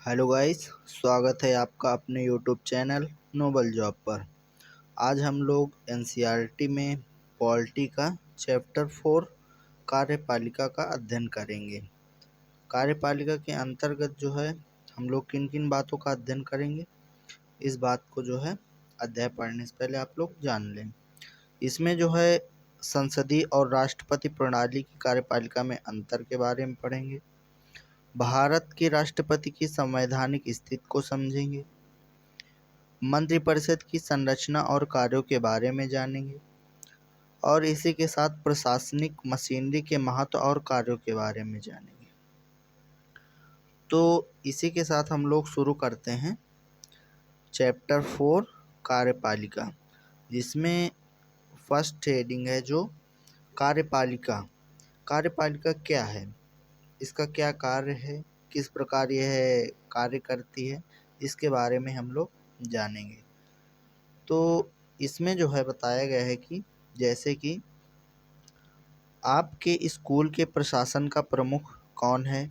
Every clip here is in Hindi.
हेलो गाइस, स्वागत है आपका अपने यूट्यूब चैनल नोबल जॉब पर। आज हम लोग एनसीईआरटी में पॉलिटी का चैप्टर 4 कार्यपालिका का अध्ययन करेंगे। कार्यपालिका के अंतर्गत जो है हम लोग किन किन बातों का अध्ययन करेंगे, इस बात को जो है अध्याय पढ़ने से पहले आप लोग जान लें। इसमें जो है संसदीय और राष्ट्रपति प्रणाली की कार्यपालिका में अंतर के बारे में पढ़ेंगे। भारत के राष्ट्रपति की संवैधानिक स्थिति को समझेंगे। मंत्रिपरिषद की संरचना और कार्यों के बारे में जानेंगे और इसी के साथ प्रशासनिक मशीनरी के महत्व और कार्यों के बारे में जानेंगे। तो इसी के साथ हम लोग शुरू करते हैं चैप्टर 4 कार्यपालिका, जिसमें फर्स्ट हेडिंग है जो कार्यपालिका। कार्यपालिका क्या है, इसका क्या कार्य है, किस प्रकार यह कार्य करती है, इसके बारे में हम लोग जानेंगे। तो इसमें जो है बताया गया है कि जैसे कि आपके स्कूल के प्रशासन का प्रमुख कौन है,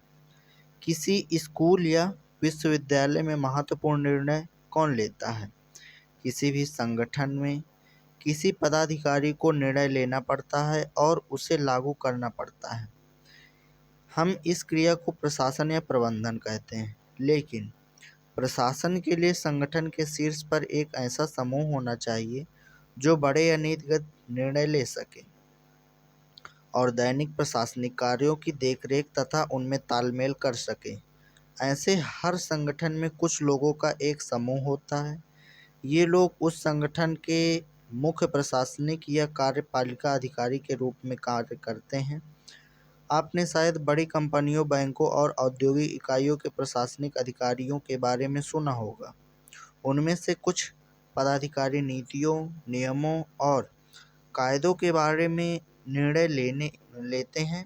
किसी स्कूल या विश्वविद्यालय में महत्वपूर्ण निर्णय कौन लेता है, किसी भी संगठन में किसी पदाधिकारी को निर्णय लेना पड़ता है और उसे लागू करना पड़ता है। हम इस क्रिया को प्रशासन या प्रबंधन कहते हैं, लेकिन प्रशासन के लिए संगठन के शीर्ष पर एक ऐसा समूह होना चाहिए जो बड़े या नीतिगत निर्णय ले सके और दैनिक प्रशासनिक कार्यों की देखरेख तथा उनमें तालमेल कर सके। ऐसे हर संगठन में कुछ लोगों का एक समूह होता है। ये लोग उस संगठन के मुख्य प्रशासनिक या कार्यपालिका अधिकारी के रूप में कार्य करते हैं। आपने शायद बड़ी कंपनियों, बैंकों और औद्योगिक इकाइयों के प्रशासनिक अधिकारियों के बारे में सुना होगा। उनमें से कुछ पदाधिकारी नीतियों, नियमों और कायदों के बारे में निर्णय लेते हैं,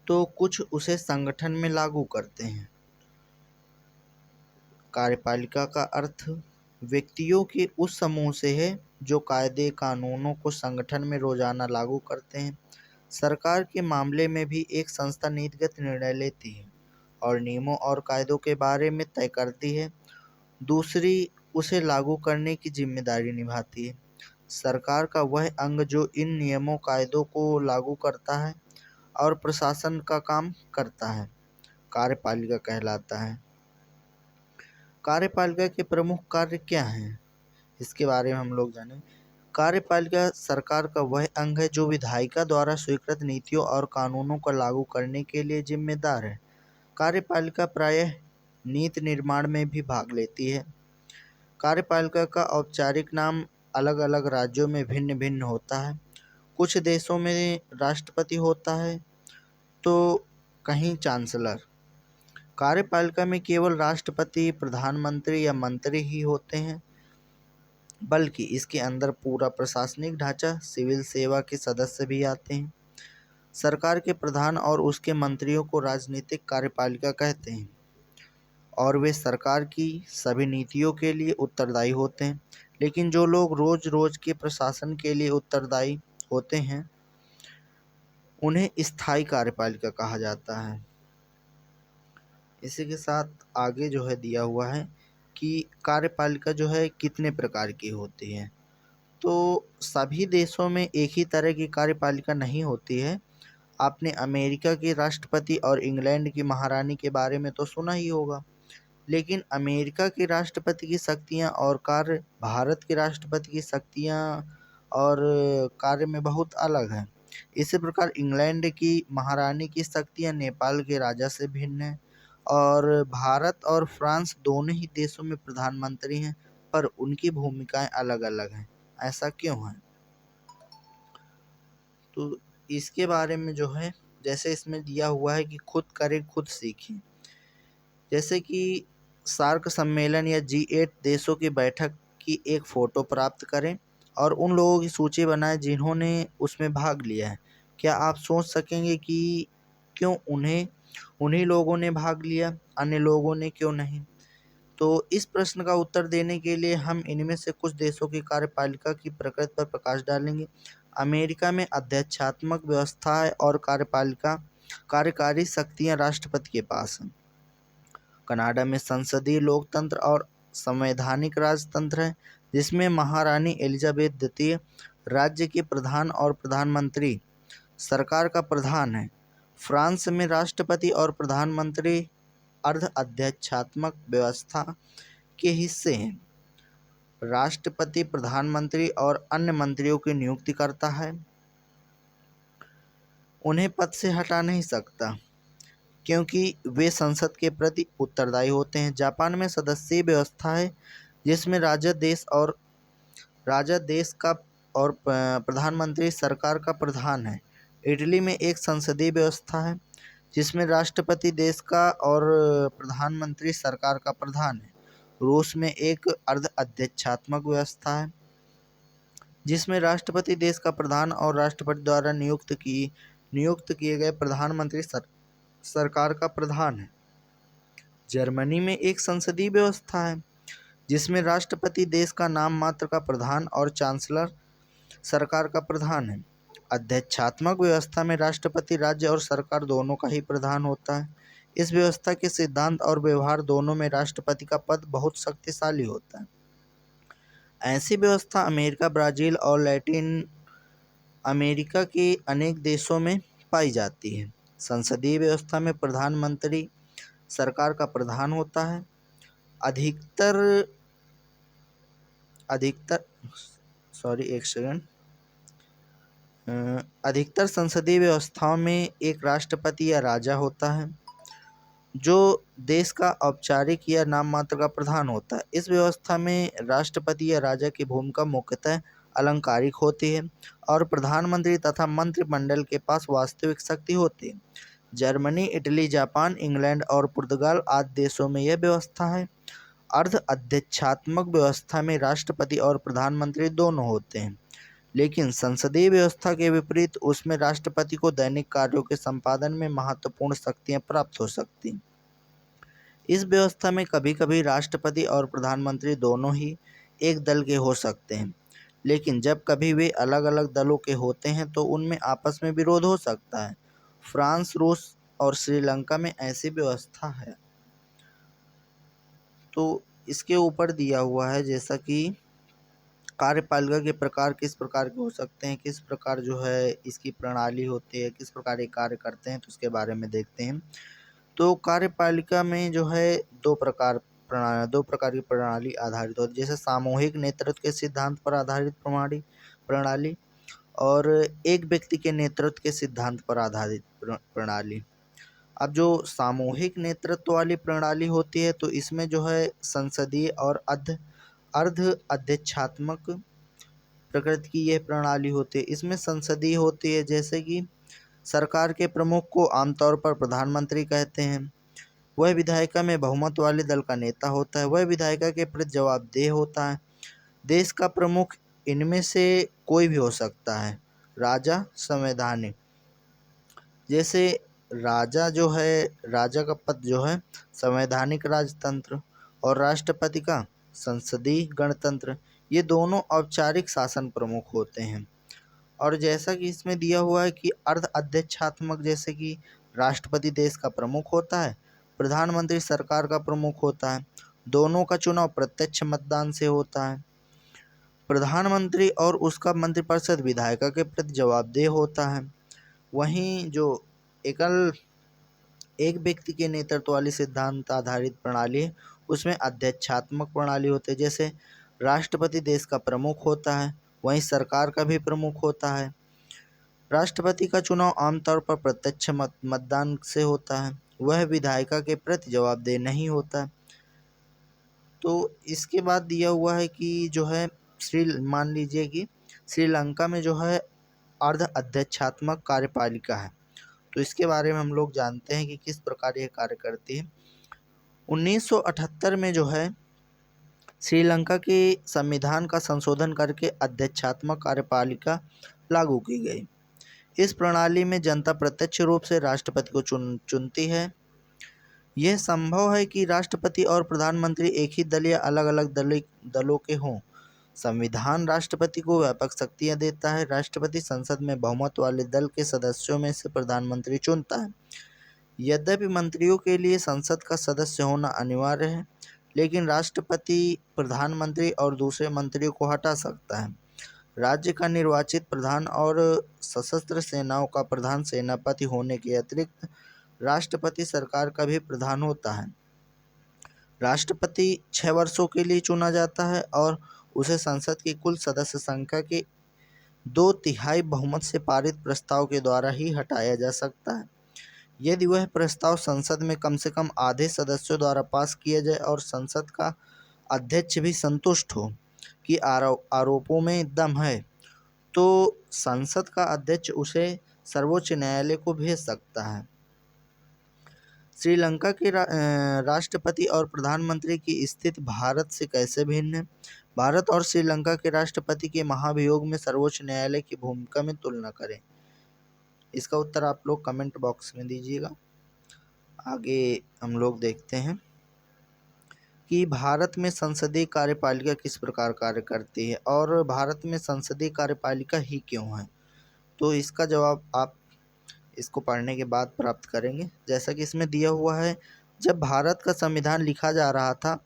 तो कुछ उसे संगठन में लागू करते हैं। कार्यपालिका का अर्थ व्यक्तियों के उस समूह से है जो कायदे कानूनों को संगठन में रोजाना लागू करते हैं। सरकार के मामले में भी एक संस्था नीतिगत निर्णय लेती है और नियमों और कायदों के बारे में तय करती है, दूसरी उसे लागू करने की जिम्मेदारी निभाती है। सरकार का वह अंग जो इन नियमों कायदों को लागू करता है और प्रशासन का काम करता है, कार्यपालिका कहलाता है। कार्यपालिका के प्रमुख कार्य क्या हैं, इसके बारे में हम लोग जानें। कार्यपालिका सरकार का वह अंग है जो विधायिका द्वारा स्वीकृत नीतियों और कानूनों को लागू करने के लिए जिम्मेदार है। कार्यपालिका प्रायः नीति निर्माण में भी भाग लेती है। कार्यपालिका का औपचारिक नाम अलग अलग राज्यों में भिन्न भिन्न होता है। कुछ देशों में राष्ट्रपति होता है तो कहीं चांसलर। कार्यपालिका में केवल राष्ट्रपति, प्रधानमंत्री या मंत्री ही होते हैं, बल्कि इसके अंदर पूरा प्रशासनिक ढांचा, सिविल सेवा के सदस्य भी आते हैं। सरकार के प्रधान और उसके मंत्रियों को राजनीतिक कार्यपालिका कहते हैं और वे सरकार की सभी नीतियों के लिए उत्तरदायी होते हैं। लेकिन जो लोग रोज रोज के प्रशासन के लिए उत्तरदायी होते हैं उन्हें स्थायी कार्यपालिका कहा जाता है। इसी के साथ आगे जो है दिया हुआ है कि कार्यपालिका जो है कितने प्रकार की होती है। तो सभी देशों में एक ही तरह की कार्यपालिका नहीं होती है। आपने अमेरिका के राष्ट्रपति और इंग्लैंड की महारानी के बारे में तो सुना ही होगा, लेकिन अमेरिका के राष्ट्रपति की शक्तियां और कार्य भारत के राष्ट्रपति की शक्तियां और कार्य में बहुत अलग हैं। इसी प्रकार इंग्लैंड की महारानी की शक्तियां नेपाल के राजा से भिन्न हैं और भारत और फ्रांस दोनों ही देशों में प्रधानमंत्री हैं, पर उनकी भूमिकाएं अलग अलग हैं। ऐसा क्यों है? तो इसके बारे में जो है, जैसे इसमें दिया हुआ है कि खुद करें खुद सीखें। जैसे कि सार्क सम्मेलन या G8 देशों की बैठक की एक फ़ोटो प्राप्त करें और उन लोगों की सूची बनाएं जिन्होंने उसमें भाग लिया है। क्या आप सोच सकेंगे कि क्यों उन्हीं लोगों ने भाग लिया, अन्य लोगों ने क्यों नहीं? तो इस प्रश्न का उत्तर देने के लिए हम इनमें से कुछ देशों की कार्यपालिका की प्रकृति पर प्रकाश डालेंगे। अमेरिका में अध्यक्षात्मक व्यवस्था है और कार्यकारी शक्तियां राष्ट्रपति के पास हैं। कनाडा में संसदीय लोकतंत्र और संवैधानिक राजतंत्र है, जिसमें महारानी एलिजाबेथ द्वितीय राज्य के प्रधान और प्रधानमंत्री सरकार का प्रधान है। फ्रांस में राष्ट्रपति और प्रधानमंत्री अर्ध-अध्यक्षात्मक व्यवस्था के हिस्से हैं। राष्ट्रपति प्रधानमंत्री और अन्य मंत्रियों की नियुक्ति करता है, उन्हें पद से हटा नहीं सकता क्योंकि वे संसद के प्रति उत्तरदायी होते हैं। जापान में सदस्यीय व्यवस्था है, जिसमें राजा देश का और प्रधानमंत्री सरकार का प्रधान है। इटली में एक संसदीय व्यवस्था है, जिसमें राष्ट्रपति देश का और प्रधानमंत्री सरकार का प्रधान है। रूस में एक अर्ध-अध्यक्षात्मक व्यवस्था है, जिसमें राष्ट्रपति देश का प्रधान और राष्ट्रपति द्वारा नियुक्त किए गए प्रधानमंत्री सरकार का प्रधान है। जर्मनी में एक संसदीय व्यवस्था है, जिसमें राष्ट्रपति देश का नाम मात्र का प्रधान और चांसलर सरकार का प्रधान है। अध्यक्षात्मक व्यवस्था में राष्ट्रपति राज्य और सरकार दोनों का ही प्रधान होता है। इस व्यवस्था के सिद्धांत और व्यवहार दोनों में राष्ट्रपति का पद बहुत शक्तिशाली होता है। ऐसी व्यवस्था अमेरिका, ब्राज़ील और लैटिन अमेरिका के अनेक देशों में पाई जाती है। संसदीय व्यवस्था में प्रधानमंत्री सरकार का प्रधान होता है। अधिकतर संसदीय व्यवस्थाओं में एक राष्ट्रपति या राजा होता है, जो देश का औपचारिक या नाम मात्र का प्रधान होता है। इस व्यवस्था में राष्ट्रपति या राजा की भूमिका मुख्यतः अलंकारिक होती है और प्रधानमंत्री तथा मंत्रिमंडल के पास वास्तविक शक्ति होती है। जर्मनी, इटली, जापान, इंग्लैंड और पुर्तगाल आदि देशों में यह व्यवस्था है। अर्ध-अध्यक्षात्मक व्यवस्था में राष्ट्रपति और प्रधानमंत्री दोनों होते हैं, लेकिन संसदीय व्यवस्था के विपरीत उसमें राष्ट्रपति को दैनिक कार्यों के संपादन में महत्वपूर्ण शक्तियां प्राप्त हो सकती। इस व्यवस्था में कभी-कभी राष्ट्रपति और प्रधानमंत्री दोनों ही एक दल के हो सकते हैं, लेकिन जब कभी वे अलग-अलग दलों के होते हैं तो उनमें आपस में विरोध हो सकता है। फ्रांस, रूस और श्रीलंका में ऐसी व्यवस्था है। तो इसके ऊपर दिया हुआ है जैसा कि कार्यपालिका के प्रकार किस प्रकार के हो सकते हैं, किस प्रकार जो है इसकी प्रणाली होती है, किस प्रकार ये कार्य करते हैं, तो उसके बारे में देखते हैं। तो कार्यपालिका में जो है दो प्रकार की प्रणाली आधारित होती है, जैसे सामूहिक नेतृत्व के सिद्धांत पर आधारित प्रणाली और एक व्यक्ति के नेतृत्व के सिद्धांत पर आधारित प्रणाली। अब जो सामूहिक नेतृत्व वाली प्रणाली होती है तो इसमें जो है संसदीय और अर्ध-अध्यक्षात्मक प्रकृति की यह प्रणाली होती है। इसमें संसदीय होती है, जैसे कि सरकार के प्रमुख को आमतौर पर प्रधानमंत्री कहते हैं। वह विधायिका में बहुमत वाले दल का नेता होता है। वह विधायिका के प्रति जवाबदेह होता है। देश का प्रमुख इनमें से कोई भी हो सकता है। राजा, संवैधानिक, जैसे राजा का पद जो है संवैधानिक राजतंत्र और राष्ट्रपति का संसदीय गणतंत्र, ये दोनों औपचारिक शासन प्रमुख होते हैं। और जैसा कि इसमें दिया हुआ है कि अर्ध-अध्यक्षात्मक, जैसे कि राष्ट्रपति देश का प्रमुख होता है, प्रधानमंत्री सरकार का प्रमुख होता है। दोनों का चुनाव प्रत्यक्ष मतदान से होता है। प्रधानमंत्री और उसका मंत्रिपरिषद विधायिका के प्रति जवाबदेह होता है। वहीं जो एक व्यक्ति के नेतृत्व वाली सिद्धांत आधारित प्रणाली है, उसमें अध्यक्षात्मक प्रणाली होती है, जैसे राष्ट्रपति देश का प्रमुख होता है, वहीं सरकार का भी प्रमुख होता है। राष्ट्रपति का चुनाव आमतौर पर प्रत्यक्ष मतदान से होता है। वह विधायिका के प्रति जवाबदेह नहीं होता। तो इसके बाद दिया हुआ है कि जो है मान लीजिए कि श्रीलंका में जो है अर्ध-अध्यक्षात्मक कार्यपालिका है, तो इसके बारे में हम लोग जानते हैं कि किस प्रकार यह कार्य करती है। 1978 में जो है श्रीलंका के संविधान का संशोधन करके अध्यक्षात्मक कार्यपालिका लागू की गई। इस प्रणाली में जनता प्रत्यक्ष रूप से राष्ट्रपति को चुनती है। यह संभव है कि राष्ट्रपति और प्रधानमंत्री एक ही दल या अलग-अलग दलों के हों। संविधान राष्ट्रपति को व्यापक शक्तियां देता है। राष्ट्रपति संसद में बहुमत वाले दल के सदस्यों में से प्रधानमंत्री चुनता है। यद्यपि मंत्रियों के लिए संसद का सदस्य होना अनिवार्य है, लेकिन राष्ट्रपति प्रधानमंत्री और दूसरे मंत्रियों को हटा सकता है। राज्य का निर्वाचित प्रधान और सशस्त्र सेनाओं का प्रधान सेनापति होने के अतिरिक्त राष्ट्रपति सरकार का भी प्रधान होता है। राष्ट्रपति 6 वर्षों के लिए चुना जाता है और उसे संसद की कुल सदस्य संख्या के 2/3 बहुमत से पारित प्रस्ताव के द्वारा ही हटाया जा सकता है। यदि वह प्रस्ताव संसद में कम से कम आधे सदस्यों द्वारा पास किया जाए और संसद का अध्यक्ष भी संतुष्ट हो कि आरोपों में दम है, तो संसद का अध्यक्ष उसे सर्वोच्च न्यायालय को भेज सकता है। श्रीलंका के राष्ट्रपति और प्रधानमंत्री की स्थिति भारत से कैसे भिन्न है? भारत और श्रीलंका के राष्ट्रपति के महाभियोग में सर्वोच्च न्यायालय की भूमिका में तुलना करें। इसका उत्तर आप लोग कमेंट बॉक्स में दीजिएगा। आगे हम लोग देखते हैं कि भारत में संसदीय कार्यपालिका किस प्रकार कार्य करती है और भारत में संसदीय कार्यपालिका ही क्यों है। तो इसका जवाब आप इसको पढ़ने के बाद प्राप्त करेंगे। जैसा कि इसमें दिया हुआ है, जब भारत का संविधान लिखा जा रहा था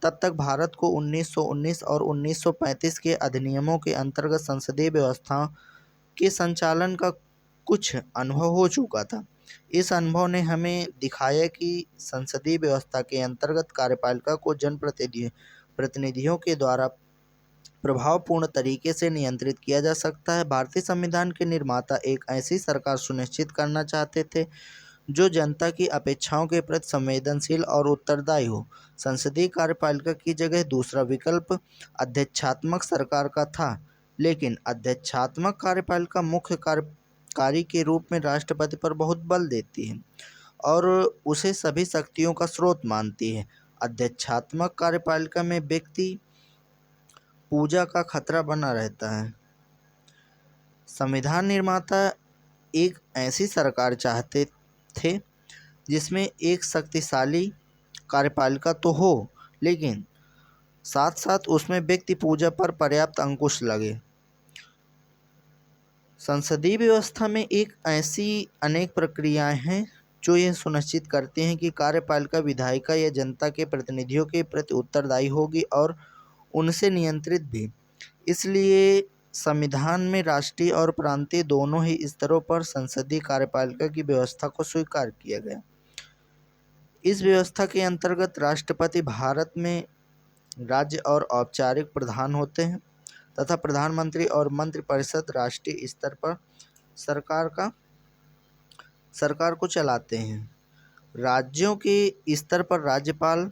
तब तक भारत को 1919 और 1935 के अधिनियमों के अंतर्गत संसदीय व्यवस्था के संचालन का कुछ अनुभव हो चुका था। इस अनुभव ने हमें दिखाया कि संसदीय व्यवस्था के अंतर्गत कार्यपालिका को जनप्रतिनिधियों के द्वारा प्रभावपूर्ण तरीके से नियंत्रित किया जा सकता है। भारतीय संविधान के निर्माता एक ऐसी सरकार सुनिश्चित करना चाहते थे जो जनता की अपेक्षाओं के प्रति संवेदनशील और उत्तरदायी हो। संसदीय कार्यपालिका की जगह दूसरा विकल्प अध्यक्षात्मक सरकार का था, लेकिन अध्यक्षात्मक कार्यपालिका मुख्य कार्यकारी के रूप में राष्ट्रपति पर बहुत बल देती है और उसे सभी शक्तियों का स्रोत मानती है। अध्यक्षात्मक कार्यपालिका में व्यक्ति पूजा का खतरा बना रहता है। संविधान निर्माता एक ऐसी सरकार चाहते थे जिसमें एक शक्तिशाली कार्यपालिका तो हो, लेकिन साथ साथ उसमें व्यक्ति पूजा पर पर्याप्त अंकुश लगे। संसदीय व्यवस्था में एक ऐसी अनेक प्रक्रियाएं हैं जो यह सुनिश्चित करती हैं कि कार्यपालिका विधायिका या जनता के प्रतिनिधियों के प्रति उत्तरदायी होगी और उनसे नियंत्रित भी। इसलिए संविधान में राष्ट्रीय और प्रांतीय दोनों ही स्तरों पर संसदीय कार्यपालिका की व्यवस्था को स्वीकार किया गया। इस व्यवस्था के अंतर्गत राष्ट्रपति भारत में राज्य और औपचारिक प्रधान होते हैं तथा प्रधानमंत्री और मंत्रिपरिषद राष्ट्रीय स्तर पर सरकार को चलाते हैं। राज्यों के स्तर पर राज्यपाल,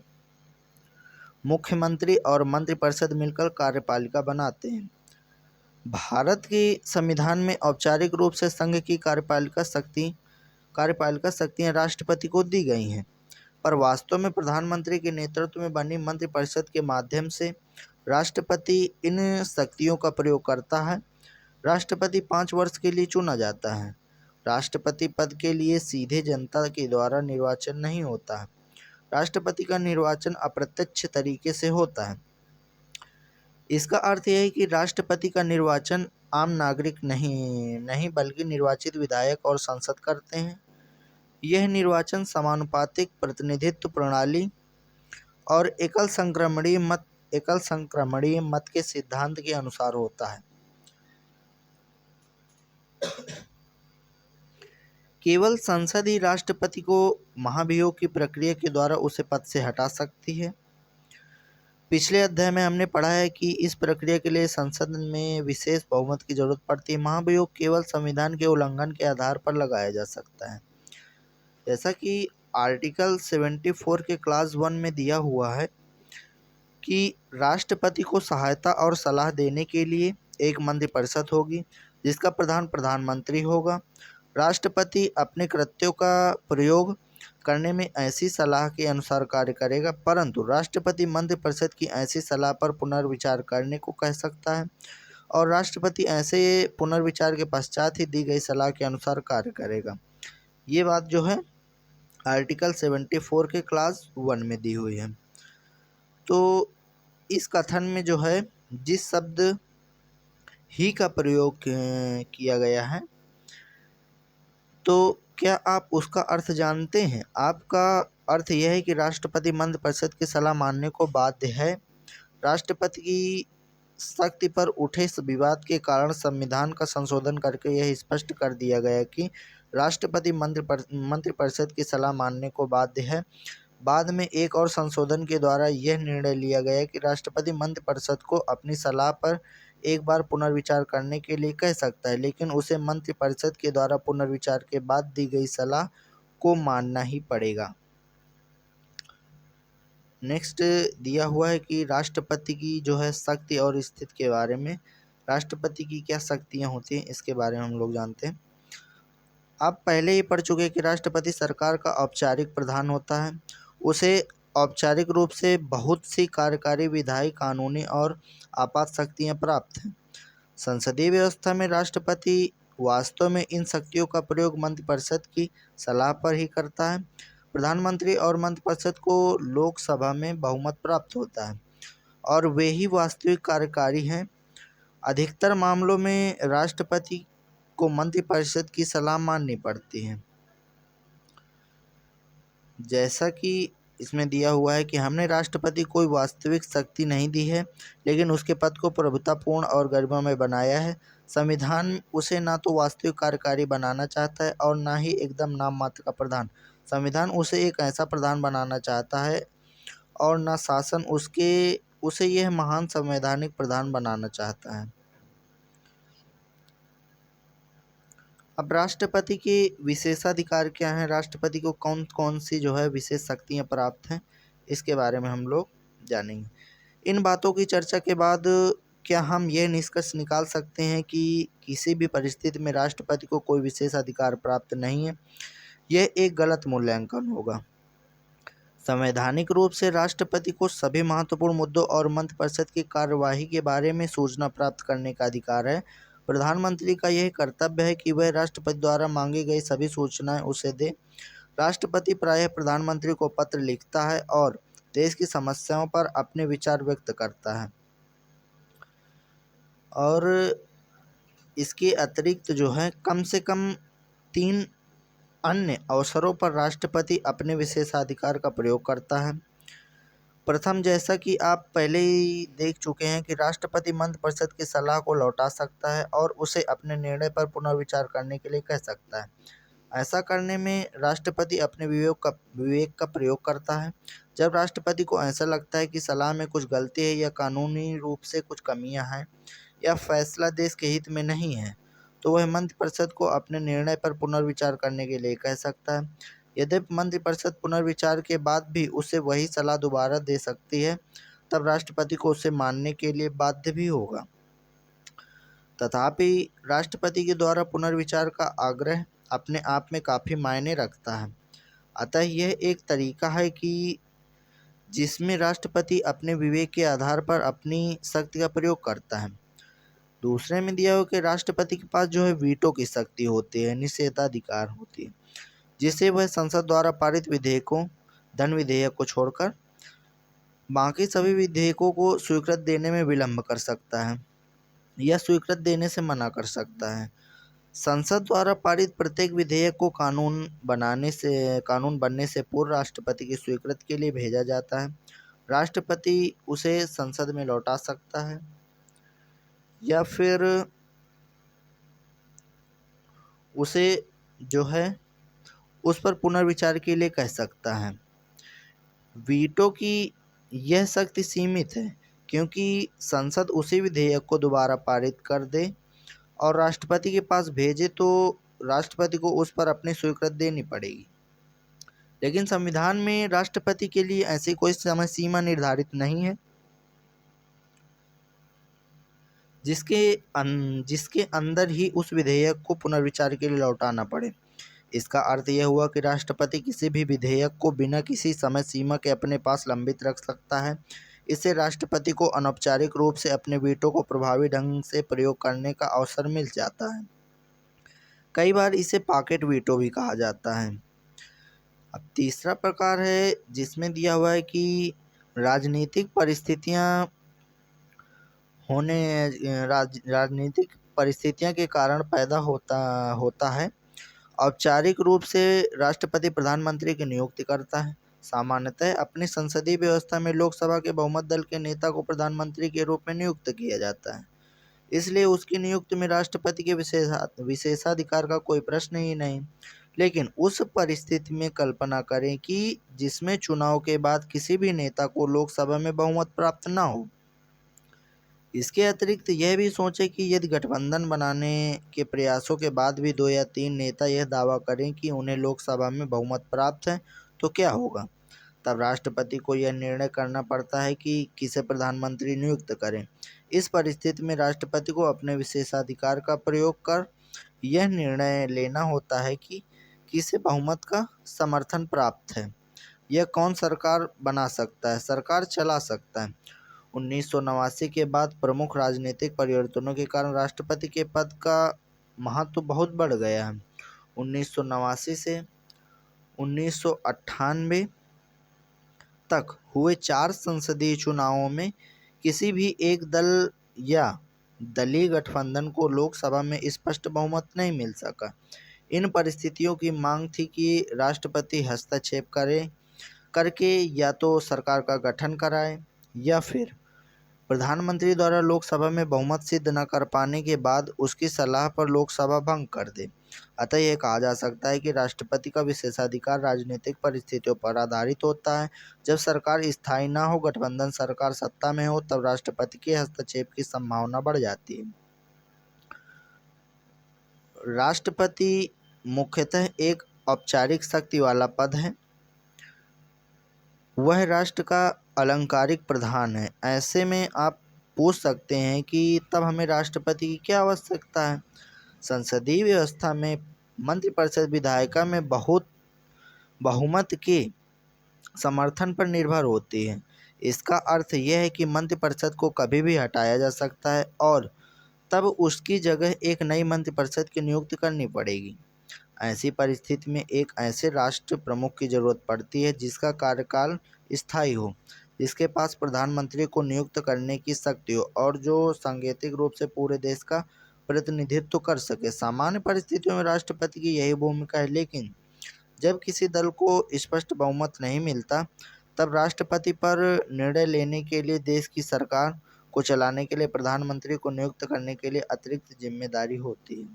मुख्यमंत्री और मंत्रिपरिषद मिलकर कार्यपालिका बनाते हैं। भारत के संविधान में औपचारिक रूप से संघ की कार्यपालिका शक्तियां राष्ट्रपति को दी गई हैं, पर वास्तव में प्रधानमंत्री के नेतृत्व में बनी मंत्रिपरिषद के माध्यम से राष्ट्रपति इन शक्तियों का प्रयोग करता है। राष्ट्रपति 5 वर्ष के लिए चुना जाता है। राष्ट्रपति पद के लिए सीधे जनता के द्वारा निर्वाचन नहीं होता है। राष्ट्रपति का निर्वाचन अप्रत्यक्ष तरीके से होता है। इसका अर्थ यह है कि राष्ट्रपति का निर्वाचन आम नागरिक नहीं बल्कि निर्वाचित विधायक और संसद करते हैं। यह निर्वाचन समानुपातिक प्रतिनिधित्व प्रणाली और एकल संक्रमणीय मत के सिद्धांत के अनुसार होता है। केवल संसद ही राष्ट्रपति को महाभियोग की प्रक्रिया के द्वारा उसे पद से हटा सकती है। पिछले अध्याय में हमने पढ़ा है कि इस प्रक्रिया के लिए संसद में विशेष बहुमत की जरूरत पड़ती है। महाभियोग केवल संविधान के उल्लंघन के आधार पर लगाया जा सकता है। जैसा कि आर्टिकल 74 के क्लास 1 में दिया हुआ है कि राष्ट्रपति को सहायता और सलाह देने के लिए एक मंत्रिपरिषद होगी जिसका प्रधान प्रधानमंत्री होगा। राष्ट्रपति अपने कृत्यों का प्रयोग करने में ऐसी सलाह के अनुसार कार्य करेगा, परंतु राष्ट्रपति मंत्रिपरिषद की ऐसी सलाह पर पुनर्विचार करने को कह सकता है और राष्ट्रपति ऐसे पुनर्विचार के पश्चात ही दी गई सलाह के अनुसार कार्य करेगा। ये बात जो है आर्टिकल 74 के क्लास 1 में दी हुई है। तो इस कथन में जो है जिस शब्द ही का प्रयोग किया गया है, तो क्या आप उसका अर्थ जानते हैं? आपका अर्थ यह है कि राष्ट्रपति मंत्रिपरिषद की सलाह मानने को बाध्य है। राष्ट्रपति की शक्ति पर उठे इस विवाद के कारण संविधान का संशोधन करके यह स्पष्ट कर दिया गया कि राष्ट्रपति मंत्रिपरिषद की सलाह मानने को बाध्य है। बाद में एक और संशोधन के द्वारा यह निर्णय लिया गया कि राष्ट्रपति मंत्रिपरिषद को अपनी सलाह पर एक बार पुनर्विचार करने के लिए कह सकता है, लेकिन उसे मंत्रिपरिषद के द्वारा पुनर्विचार के बाद दी गई सलाह को मानना ही पड़ेगा। नेक्स्ट दिया हुआ है कि राष्ट्रपति की जो है शक्ति और स्थिति के बारे में, राष्ट्रपति की क्या शक्तियां होती हैं इसके बारे में हम लोग जानते हैं। आप पहले ही पढ़ चुके हैं कि राष्ट्रपति सरकार का औपचारिक प्रधान होता है। उसे औपचारिक रूप से बहुत सी कार्यकारी, विधायी, कानूनी और आपात शक्तियां प्राप्त हैं। संसदीय व्यवस्था में राष्ट्रपति वास्तव में इन शक्तियों का प्रयोग मंत्रिपरिषद की सलाह पर ही करता है। प्रधानमंत्री और मंत्रिपरिषद को लोकसभा में बहुमत प्राप्त होता है और वे ही वास्तविक कार्यकारी हैं। अधिकतर मामलों में राष्ट्रपति को मंत्रिपरिषद की सलाह माननी पड़ती है। जैसा कि इसमें दिया हुआ है कि हमने राष्ट्रपति को कोई वास्तविक शक्ति नहीं दी है, लेकिन उसके पद को प्रभुतापूर्ण और गरिमामय बनाया है। संविधान उसे ना तो वास्तविक कार्यकारी बनाना चाहता है और ना ही एकदम नाम मात्र का प्रधान। संविधान उसे एक ऐसा प्रधान बनाना चाहता है और ना शासन उसे यह महान संवैधानिक प्रधान बनाना चाहता है। अब राष्ट्रपति के विशेषाधिकार क्या हैं, राष्ट्रपति को कौन कौन सी जो है विशेष शक्तियां प्राप्त हैं, इसके बारे में हम लोग जानेंगे। इन बातों की चर्चा के बाद क्या हम यह निष्कर्ष निकाल सकते हैं कि किसी भी परिस्थिति में राष्ट्रपति को कोई विशेष अधिकार प्राप्त नहीं है? यह एक गलत मूल्यांकन होगा। संवैधानिक रूप से राष्ट्रपति को सभी महत्वपूर्ण मुद्दों और मंत्रिपरिषद की कार्यवाही के बारे में सूचना प्राप्त करने का अधिकार है। प्रधानमंत्री का यह कर्तव्य है कि वह राष्ट्रपति द्वारा मांगी गई सभी सूचनाएं उसे दे। राष्ट्रपति प्रायः प्रधानमंत्री को पत्र लिखता है और देश की समस्याओं पर अपने विचार व्यक्त करता है। और इसके अतिरिक्त जो है कम से कम 3 अन्य अवसरों पर राष्ट्रपति अपने विशेषाधिकार का प्रयोग करता है। प्रथम, जैसा कि आप पहले ही देख चुके हैं कि राष्ट्रपति मंत्रिपरिषद की सलाह को लौटा सकता है और उसे अपने निर्णय पर पुनर्विचार करने के लिए कह सकता है। ऐसा करने में राष्ट्रपति अपने विवेक का प्रयोग करता है। जब राष्ट्रपति को ऐसा लगता है कि सलाह में कुछ गलती है या कानूनी रूप से कुछ कमियां हैं या फैसला देश के हित में नहीं है, तो वह मंत्रिपरिषद को अपने निर्णय पर पुनर्विचार करने के लिए कह सकता है। यद्यपि मंत्रिपरिषद पुनर्विचार के बाद भी उसे वही सलाह दोबारा दे सकती है, तब राष्ट्रपति को उसे मानने के लिए बाध्य भी होगा। तथापि राष्ट्रपति के द्वारा पुनर्विचार का आग्रह अपने आप में काफ़ी मायने रखता है। अतः यह एक तरीका है कि जिसमें राष्ट्रपति अपने विवेक के आधार पर अपनी शक्ति का प्रयोग करता है। दूसरे में दिया हो कि राष्ट्रपति के पास जो है वीटो की शक्ति होती है, निषेधाधिकार होती है, जिसे वह संसद द्वारा पारित विधेयकों, धन विधेयक को छोड़कर बाकी सभी विधेयकों को स्वीकृत देने में विलंब कर सकता है या स्वीकृत देने से मना कर सकता है। संसद द्वारा पारित प्रत्येक विधेयक को कानून बनने से पूर्व राष्ट्रपति की स्वीकृति के लिए भेजा जाता है। राष्ट्रपति उसे संसद में लौटा सकता है या फिर उसे जो है उस पर पुनर्विचार के लिए कह सकता है। वीटो की यह शक्ति सीमित है क्योंकि संसद उसी विधेयक को दोबारा पारित कर दे और राष्ट्रपति के पास भेजे तो राष्ट्रपति को उस पर अपनी स्वीकृति देनी पड़ेगी। लेकिन संविधान में राष्ट्रपति के लिए ऐसी कोई समय सीमा निर्धारित नहीं है जिसके अंदर ही उस विधेयक को पुनर्विचार के लिए लौटाना पड़े। इसका अर्थ यह हुआ कि राष्ट्रपति किसी भी विधेयक को बिना किसी समय सीमा के अपने पास लंबित रख सकता है। इससे राष्ट्रपति को अनौपचारिक रूप से अपने वीटो को प्रभावी ढंग से प्रयोग करने का अवसर मिल जाता है। कई बार इसे पॉकेट वीटो भी कहा जाता है। अब तीसरा प्रकार है जिसमें दिया हुआ है कि राजनीतिक परिस्थितियां के कारण पैदा होता है औपचारिक रूप से राष्ट्रपति प्रधानमंत्री की नियुक्ति करता है। सामान्यतः अपनी संसदीय व्यवस्था में लोकसभा के बहुमत दल के नेता को प्रधानमंत्री के रूप में नियुक्त किया जाता है, इसलिए उसकी नियुक्ति में राष्ट्रपति के विशेषाधिकार का कोई प्रश्न ही नहीं। लेकिन उस परिस्थिति में कल्पना करें कि जिसमें चुनाव के बाद किसी भी नेता को लोकसभा में बहुमत प्राप्त न हो। इसके अतिरिक्त यह भी सोचें कि यदि गठबंधन बनाने के प्रयासों के बाद भी 2 या 3 नेता यह दावा करें कि उन्हें लोकसभा में बहुमत प्राप्त है, तो क्या होगा? तब राष्ट्रपति को यह निर्णय करना पड़ता है कि किसे प्रधानमंत्री नियुक्त करें। इस परिस्थिति में राष्ट्रपति को अपने विशेषाधिकार का प्रयोग कर यह निर्णय लेना होता है कि किसे बहुमत का समर्थन प्राप्त है, यह कौन सरकार बना सकता है, सरकार चला सकता है। 1989 के बाद प्रमुख राजनीतिक परिवर्तनों के कारण राष्ट्रपति के पद का महत्व बहुत बढ़ गया है। 1989 से 1998 तक हुए 4 संसदीय चुनावों में किसी भी एक दल या दलीय गठबंधन को लोकसभा में स्पष्ट बहुमत नहीं मिल सका। इन परिस्थितियों की मांग थी कि राष्ट्रपति हस्तक्षेप करके या तो सरकार का गठन कराए या फिर प्रधानमंत्री द्वारा लोकसभा में बहुमत सिद्ध न कर पाने के बाद उसकी सलाह पर लोकसभा भंग कर दे। अतः यह कहा जा सकता है कि राष्ट्रपति का विशेषाधिकार राजनीतिक परिस्थितियों पर आधारित होता है। जब सरकार स्थायी न हो, गठबंधन सरकार सत्ता में हो, तब राष्ट्रपति के हस्तक्षेप की संभावना बढ़ जाती है। राष्ट्रपति मुख्यतः एक औपचारिक शक्ति वाला पद है। वह राष्ट्र का आलंकारिक प्रधान है। ऐसे में आप पूछ सकते हैं कि तब हमें राष्ट्रपति की क्या आवश्यकता है? संसदीय व्यवस्था में मंत्रिपरिषद विधायिका में बहुमत के समर्थन पर निर्भर होती है। इसका अर्थ यह है कि मंत्रिपरिषद को कभी भी हटाया जा सकता है और तब उसकी जगह एक नई मंत्रिपरिषद की नियुक्ति करनी पड़ेगी। ऐसी परिस्थिति में एक ऐसे राष्ट्र प्रमुख की जरूरत पड़ती है जिसका कार्यकाल स्थायी हो, जिसके पास प्रधानमंत्री को नियुक्त करने की शक्ति हो और जो सांकेतिक रूप से पूरे देश का प्रतिनिधित्व कर सके। सामान्य परिस्थितियों में राष्ट्रपति की यही भूमिका है, लेकिन जब किसी दल को स्पष्ट बहुमत नहीं मिलता, तब राष्ट्रपति पर निर्णय लेने के लिए, देश की सरकार को चलाने के लिए, प्रधानमंत्री को नियुक्त करने के लिए अतिरिक्त जिम्मेदारी होती है।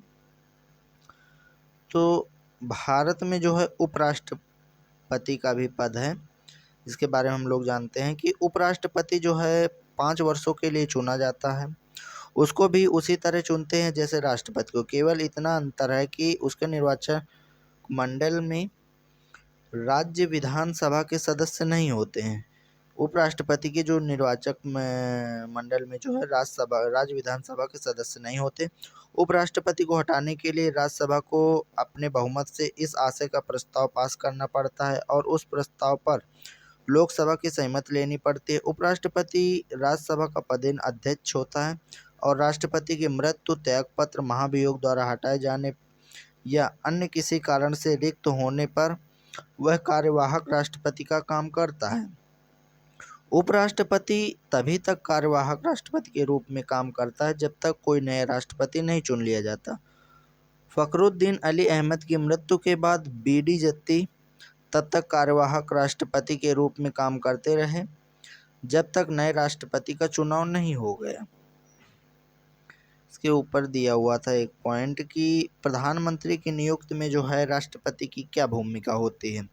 तो भारत में जो है उपराष्ट्रपति का भी पद है, जिसके बारे में हम लोग जानते हैं कि उपराष्ट्रपति जो है 5 वर्षों के लिए चुना जाता है। उसको भी उसी तरह चुनते हैं जैसे राष्ट्रपति को, केवल इतना अंतर है कि उसके निर्वाचन मंडल में राज्य विधानसभा के सदस्य नहीं होते हैं। उपराष्ट्रपति के जो निर्वाचक मंडल में जो है राज्य विधानसभा के सदस्य नहीं होते। उपराष्ट्रपति को हटाने के लिए राज्यसभा को अपने बहुमत से इस आशय का प्रस्ताव पास करना पड़ता है और उस प्रस्ताव पर लोकसभा की सहमति लेनी पड़ती है। उपराष्ट्रपति राज्यसभा का पदेन अध्यक्ष होता है और राष्ट्रपति के मृत्यु, त्यागपत्र, महाभियोग द्वारा हटाए जाने या अन्य किसी कारण से रिक्त होने पर वह कार्यवाहक राष्ट्रपति का काम करता है। उपराष्ट्रपति तभी तक कार्यवाहक राष्ट्रपति के रूप में काम करता है जब तक कोई नया राष्ट्रपति नहीं चुन लिया जाता। फखरुद्दीन अली अहमद की मृत्यु के बाद बीडी जत्ती तब तक कार्यवाहक राष्ट्रपति के रूप में काम करते रहे जब तक नए राष्ट्रपति का चुनाव नहीं हो गया। इसके ऊपर दिया हुआ था एक पॉइंट कि प्रधानमंत्री की नियुक्ति में जो है राष्ट्रपति की क्या भूमिका होती है।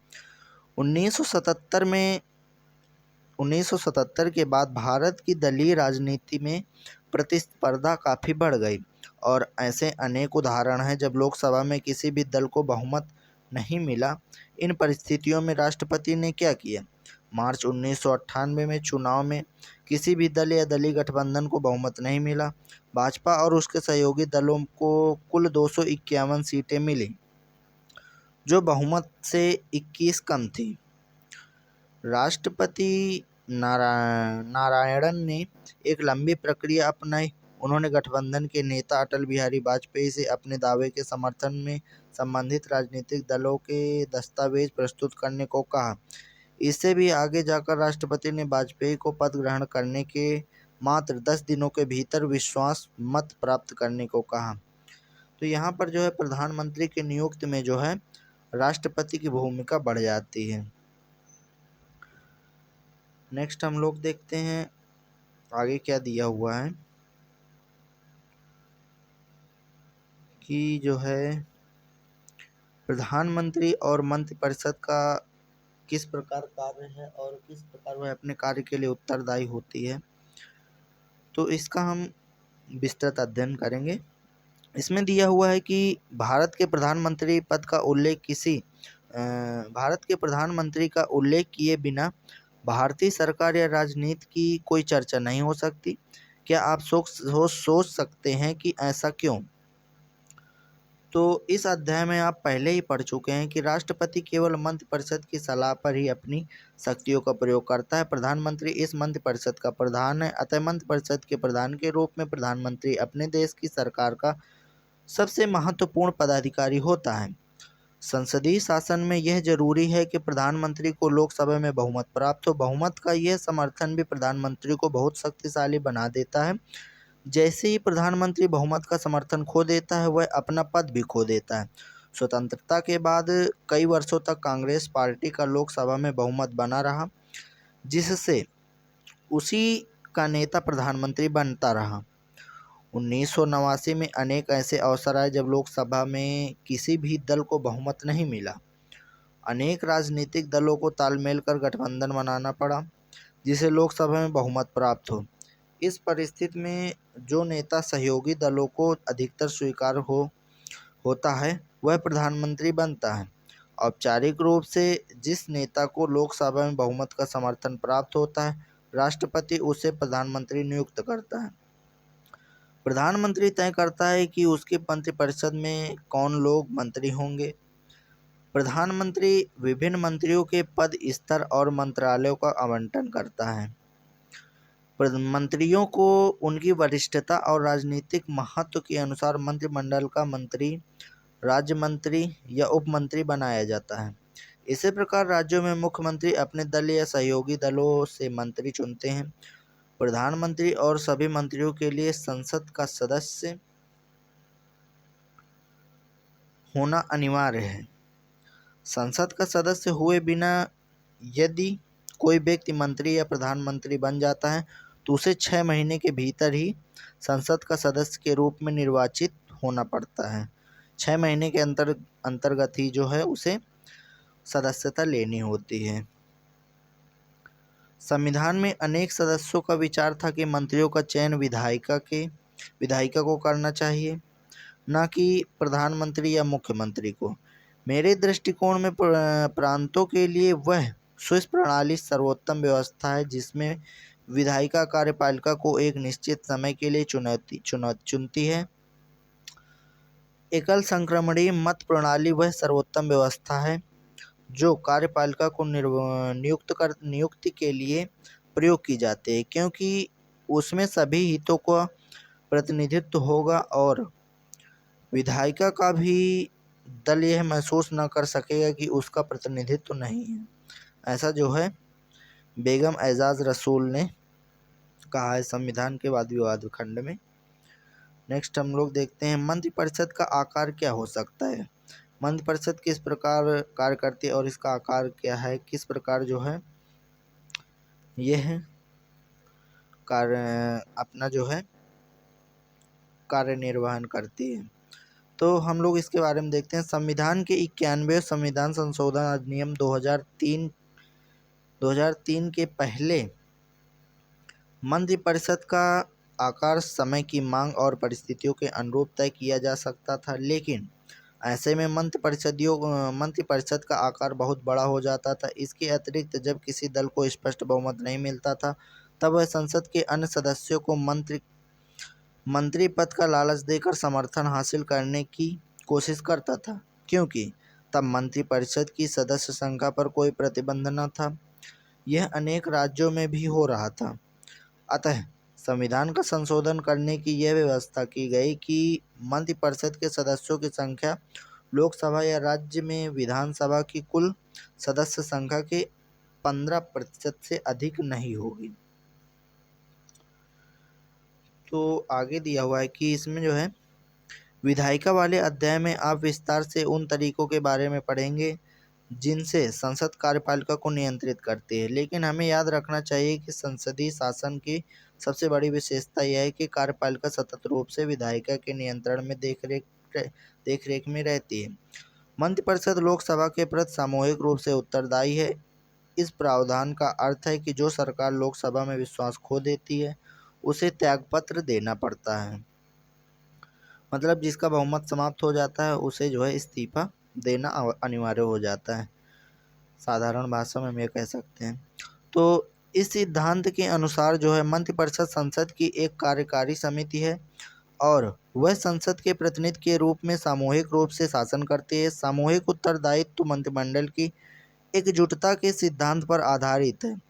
1977 के बाद भारत की दलीय राजनीति में प्रतिस्पर्धा काफ़ी बढ़ गई और ऐसे अनेक उदाहरण हैं जब लोकसभा में किसी भी दल को बहुमत नहीं मिला। इन परिस्थितियों में राष्ट्रपति ने क्या किया? मार्च 1998 में चुनाव में किसी भी दल या दलीय गठबंधन को बहुमत नहीं मिला। भाजपा और उसके सहयोगी दलों को कुल 251 सीटें मिली, जो बहुमत से 21 कम थी। राष्ट्रपति नारायणन ने एक लंबी प्रक्रिया अपनाई। उन्होंने गठबंधन के नेता अटल बिहारी वाजपेयी से अपने दावे के समर्थन में संबंधित राजनीतिक दलों के दस्तावेज प्रस्तुत करने को कहा। इससे भी आगे जाकर राष्ट्रपति ने वाजपेयी को पद ग्रहण करने के मात्र 10 दिनों के भीतर विश्वास मत प्राप्त करने को कहा। तो यहाँ पर जो है प्रधानमंत्री की नियुक्ति में जो है राष्ट्रपति की भूमिका बढ़ जाती है। नेक्स्ट हम लोग देखते हैं आगे क्या दिया हुआ है कि जो है प्रधानमंत्री और मंत्रिपरिषद का किस प्रकार कार्य है और किस प्रकार वह अपने कार्य के लिए उत्तरदायी होती है, तो इसका हम विस्तृत अध्ययन करेंगे। इसमें दिया हुआ है कि भारत के प्रधानमंत्री पद का उल्लेख भारत के प्रधानमंत्री का उल्लेख किए बिना भारतीय सरकार या राजनीति की कोई चर्चा नहीं हो सकती। क्या आप सोच सकते हैं कि ऐसा क्यों? तो इस अध्याय में आप पहले ही पढ़ चुके हैं कि राष्ट्रपति केवल मंत्रिपरिषद की सलाह पर ही अपनी शक्तियों का प्रयोग करता है। प्रधानमंत्री इस मंत्रिपरिषद का प्रधान है, अतः मंत्रिपरिषद के प्रधान के रूप में प्रधानमंत्री अपने देश की सरकार का सबसे महत्वपूर्ण पदाधिकारी होता है। संसदीय शासन में यह जरूरी है कि प्रधानमंत्री को लोकसभा में बहुमत प्राप्त हो। बहुमत का यह समर्थन भी प्रधानमंत्री को बहुत शक्तिशाली बना देता है। जैसे ही प्रधानमंत्री बहुमत का समर्थन खो देता है, वह अपना पद भी खो देता है। स्वतंत्रता के बाद कई वर्षों तक कांग्रेस पार्टी का लोकसभा में बहुमत बना रहा, जिससे उसी का नेता प्रधानमंत्री बनता रहा। 1989 में अनेक ऐसे अवसर आए जब लोकसभा में किसी भी दल को बहुमत नहीं मिला। अनेक राजनीतिक दलों को तालमेल कर गठबंधन बनाना पड़ा, जिसे लोकसभा में बहुमत प्राप्त हो। इस परिस्थिति में जो नेता सहयोगी दलों को अधिकतर स्वीकार होता है, वह प्रधानमंत्री बनता है। औपचारिक रूप से जिस नेता को लोकसभा में बहुमत का समर्थन प्राप्त होता है, राष्ट्रपति उसे प्रधानमंत्री नियुक्त करता है। प्रधानमंत्री तय करता है कि उसकी मंत्रिपरिषद में कौन लोग मंत्री होंगे। प्रधानमंत्री विभिन्न मंत्रियों के पद, स्तर और मंत्रालयों का आवंटन करता है। मंत्रियों को उनकी वरिष्ठता और राजनीतिक महत्व के अनुसार मंत्रिमंडल का मंत्री, राज्य मंत्री या उप मंत्री बनाया जाता है। इसी प्रकार राज्यों में मुख्यमंत्री अपने दल या सहयोगी दलों से मंत्री चुनते हैं। प्रधानमंत्री और सभी मंत्रियों के लिए संसद का सदस्य होना अनिवार्य है। संसद का सदस्य हुए बिना यदि कोई व्यक्ति मंत्री या प्रधानमंत्री बन जाता है, तो उसे 6 महीने के भीतर ही संसद का सदस्य के रूप में निर्वाचित होना पड़ता है। 6 महीने के अंतर्गत ही जो है उसे सदस्यता लेनी होती है। संविधान में अनेक सदस्यों का विचार था कि मंत्रियों का चयन विधायिका को करना चाहिए, न कि प्रधानमंत्री या मुख्यमंत्री को। मेरे दृष्टिकोण में प्रांतों के लिए वह स्विस प्रणाली सर्वोत्तम व्यवस्था है, जिसमें विधायिका कार्यपालिका को एक निश्चित समय के लिए चुनती है। एकल संक्रमणीय मत प्रणाली वह सर्वोत्तम व्यवस्था है जो कार्यपालिका को नियुक्ति के लिए प्रयोग की जाती है, क्योंकि उसमें सभी हितों का प्रतिनिधित्व होगा और विधायिका का भी दल यह महसूस न कर सकेगा कि उसका प्रतिनिधित्व नहीं है। ऐसा जो है बेगम एजाज रसूल ने कहा है संविधान के वाद विवाद खंड में। नेक्स्ट हम लोग देखते हैं मंत्रिपरिषद का आकार क्या हो सकता है। मंत्रिपरिषद किस प्रकार कार्य करती है और इसका आकार क्या है, किस प्रकार जो है यह कार्य अपना जो है कार्य निर्वहन करती है। तो हम लोग इसके बारे में देखते हैं। संविधान के 91वें संविधान संशोधन अधिनियम 2003 के पहले मंत्रिपरिषद का आकार समय की मांग और परिस्थितियों के अनुरूप तय किया जा सकता था, लेकिन ऐसे में मंत्रिपरिषद का आकार बहुत बड़ा हो जाता था। इसके अतिरिक्त जब किसी दल को स्पष्ट बहुमत नहीं मिलता था, तब वह संसद के अन्य सदस्यों को मंत्री पद का लालच देकर समर्थन हासिल करने की कोशिश करता था, क्योंकि तब मंत्रिपरिषद की सदस्य संख्या पर कोई प्रतिबंध न था। यह अनेक राज्यों में भी हो रहा था। अतः संविधान का संशोधन करने की यह व्यवस्था की गई कि मंत्रिपरिषद के सदस्यों की संख्या लोकसभा या राज्य में विधानसभा की कुल सदस्य संख्या के 15% से अधिक नहीं होगी। तो आगे दिया हुआ है कि इसमें जो है विधायिका वाले अध्याय में आप विस्तार से उन तरीकों के बारे में पढ़ेंगे जिनसे संसद कार्यपालिका को नियंत्रित करती है। लेकिन हमें याद रखना चाहिए कि संसदीय शासन की सबसे बड़ी विशेषता यह है कि कार्यपालिका सतत रूप से विधायिका के नियंत्रण में देखरेख में रहती है। मंत्रिपरिषद लोकसभा के प्रति सामूहिक रूप से उत्तरदायी है। इस प्रावधान का अर्थ है कि जो सरकार लोकसभा में विश्वास खो देती है उसे त्यागपत्र देना पड़ता है। मतलब जिसका बहुमत समाप्त हो जाता है उसे जो है इस्तीफा देना अनिवार्य हो जाता है। साधारण भाषा में हम ये कह सकते हैं। तो इस सिद्धांत के अनुसार जो है मंत्रिपरिषद संसद की एक कार्यकारी समिति है और वह संसद के प्रतिनिधि के रूप में सामूहिक रूप से शासन करती है। सामूहिक उत्तरदायित्व मंत्रिमंडल की एकजुटता के सिद्धांत पर आधारित है।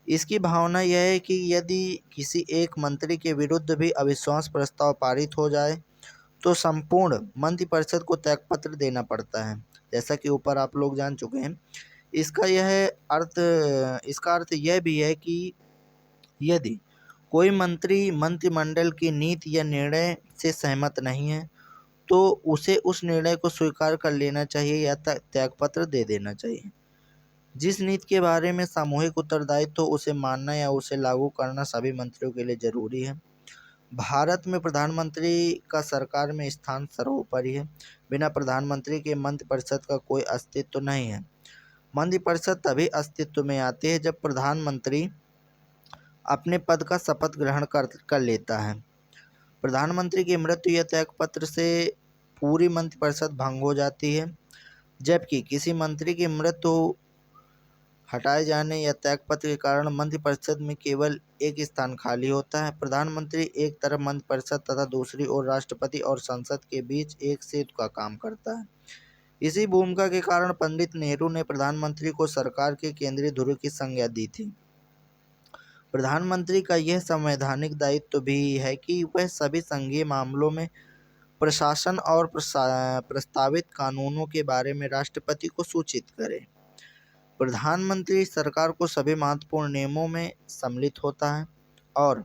इसकी भावना यह है कि यदि किसी एक मंत्री के विरुद्ध भी अविश्वास प्रस्ताव पारित हो जाए तो संपूर्ण मंत्रिपरिषद को त्यागपत्र देना पड़ता है, जैसा कि ऊपर आप लोग जान चुके हैं। इसका अर्थ यह भी है कि यदि कोई मंत्री मंत्रिमंडल की नीति या निर्णय से सहमत नहीं है तो उसे उस निर्णय को स्वीकार कर लेना चाहिए या त्यागपत्र दे देना चाहिए। जिस नीति के बारे में सामूहिक उत्तरदायित्व तो उसे मानना या उसे लागू करना सभी मंत्रियों के लिए जरूरी है। भारत में प्रधानमंत्री का सरकार में स्थान सर्वोपरि है। बिना प्रधानमंत्री के मंत्रिपरिषद का कोई अस्तित्व नहीं है। मंत्रिपरिषद तभी अस्तित्व में आती है जब प्रधानमंत्री अपने पद का शपथ ग्रहण कर लेता है। प्रधानमंत्री की मृत्यु या त्यागपत्र से पूरी मंत्रिपरिषद भंग हो जाती है, जबकि किसी मंत्री की मृत्यु हटाए जाने या त्यागपत्र के कारण मंत्रिपरिषद में केवल एक स्थान खाली होता है। प्रधानमंत्री एक तरफ मंत्रिपरिषद तथा दूसरी ओर राष्ट्रपति और संसद के बीच एक सेतु का काम करता है। इसी भूमिका के कारण पंडित नेहरू ने प्रधानमंत्री को सरकार के केंद्रीय धुरी की संज्ञा दी थी। प्रधानमंत्री का यह संवैधानिक दायित्व भी है कि वह सभी संघीय मामलों में प्रशासन और प्रस्तावित कानूनों के बारे में राष्ट्रपति को सूचित करे। प्रधानमंत्री सरकार को सभी महत्वपूर्ण नियमों में सम्मिलित होता है और